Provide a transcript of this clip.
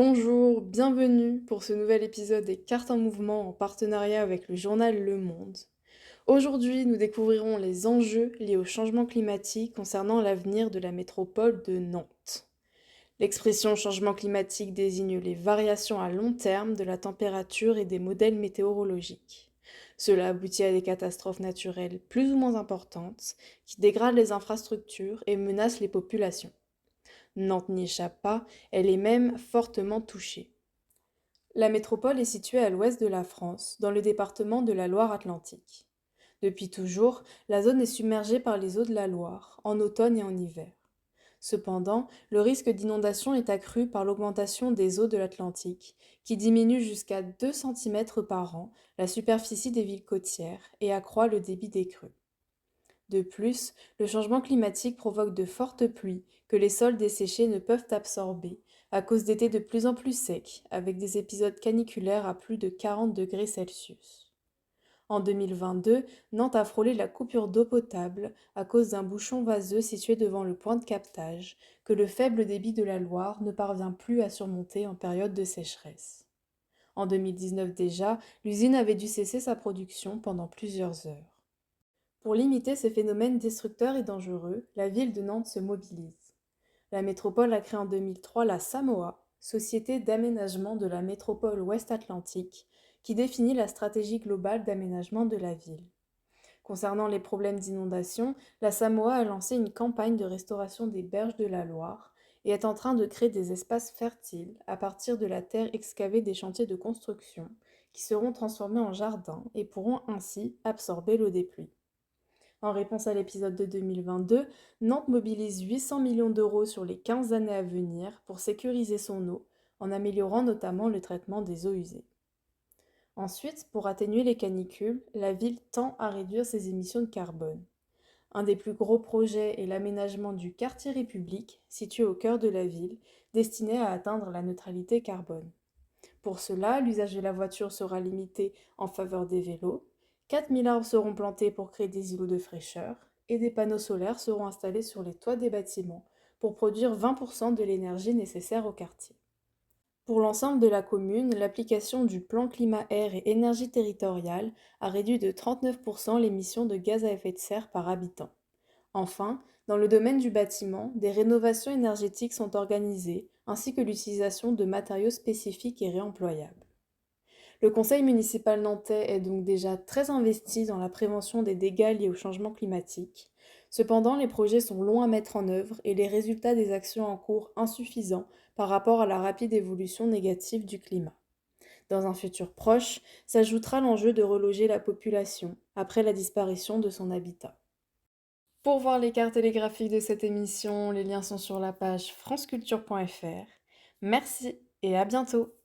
Bonjour, bienvenue pour ce nouvel épisode des Cartes en mouvement en partenariat avec le journal Le Monde. Aujourd'hui, nous découvrirons les enjeux liés au changement climatique concernant l'avenir de la métropole de Nantes. L'expression changement climatique désigne les variations à long terme de la température et des modèles météorologiques. Cela aboutit à des catastrophes naturelles plus ou moins importantes qui dégradent les infrastructures et menacent les populations. Nantes n'y échappe pas, elle est même fortement touchée. La métropole est située à l'ouest de la France, dans le département de la Loire-Atlantique. Depuis toujours, la zone est submergée par les eaux de la Loire, en automne et en hiver. Cependant, le risque d'inondation est accru par l'augmentation des eaux de l'Atlantique, qui diminue jusqu'à 2 cm par an la superficie des villes côtières et accroît le débit des crues. De plus, le changement climatique provoque de fortes pluies que les sols desséchés ne peuvent absorber à cause d'étés de plus en plus secs, avec des épisodes caniculaires à plus de 40 degrés Celsius. En 2022, Nantes a frôlé la coupure d'eau potable à cause d'un bouchon vaseux situé devant le point de captage que le faible débit de la Loire ne parvient plus à surmonter en période de sécheresse. En 2019 déjà, l'usine avait dû cesser sa production pendant plusieurs heures. Pour limiter ces phénomènes destructeurs et dangereux, la ville de Nantes se mobilise. La métropole a créé en 2003 la SAMOA, Société d'aménagement de la métropole ouest-Atlantique, qui définit la stratégie globale d'aménagement de la ville. Concernant les problèmes d'inondation, la SAMOA a lancé une campagne de restauration des berges de la Loire et est en train de créer des espaces fertiles à partir de la terre excavée des chantiers de construction qui seront transformés en jardins et pourront ainsi absorber l'eau des pluies. En réponse à l'épisode de 2022, Nantes mobilise 800 millions d'euros sur les 15 années à venir pour sécuriser son eau, en améliorant notamment le traitement des eaux usées. Ensuite, pour atténuer les canicules, la ville tend à réduire ses émissions de carbone. Un des plus gros projets est l'aménagement du quartier République, situé au cœur de la ville, destiné à atteindre la neutralité carbone. Pour cela, l'usage de la voiture sera limité en faveur des vélos, 4000 arbres seront plantés pour créer des îlots de fraîcheur, et des panneaux solaires seront installés sur les toits des bâtiments pour produire 20% de l'énergie nécessaire au quartier. Pour l'ensemble de la commune, l'application du plan climat-air et énergie territoriale a réduit de 39% l'émission de gaz à effet de serre par habitant. Enfin, dans le domaine du bâtiment, des rénovations énergétiques sont organisées, ainsi que l'utilisation de matériaux spécifiques et réemployables. Le conseil municipal nantais est donc déjà très investi dans la prévention des dégâts liés au changement climatique. Cependant, les projets sont longs à mettre en œuvre et les résultats des actions en cours insuffisants par rapport à la rapide évolution négative du climat. Dans un futur proche, s'ajoutera l'enjeu de reloger la population après la disparition de son habitat. Pour voir les cartes télégraphiques de cette émission, les liens sont sur la page franceculture.fr. Merci et à bientôt!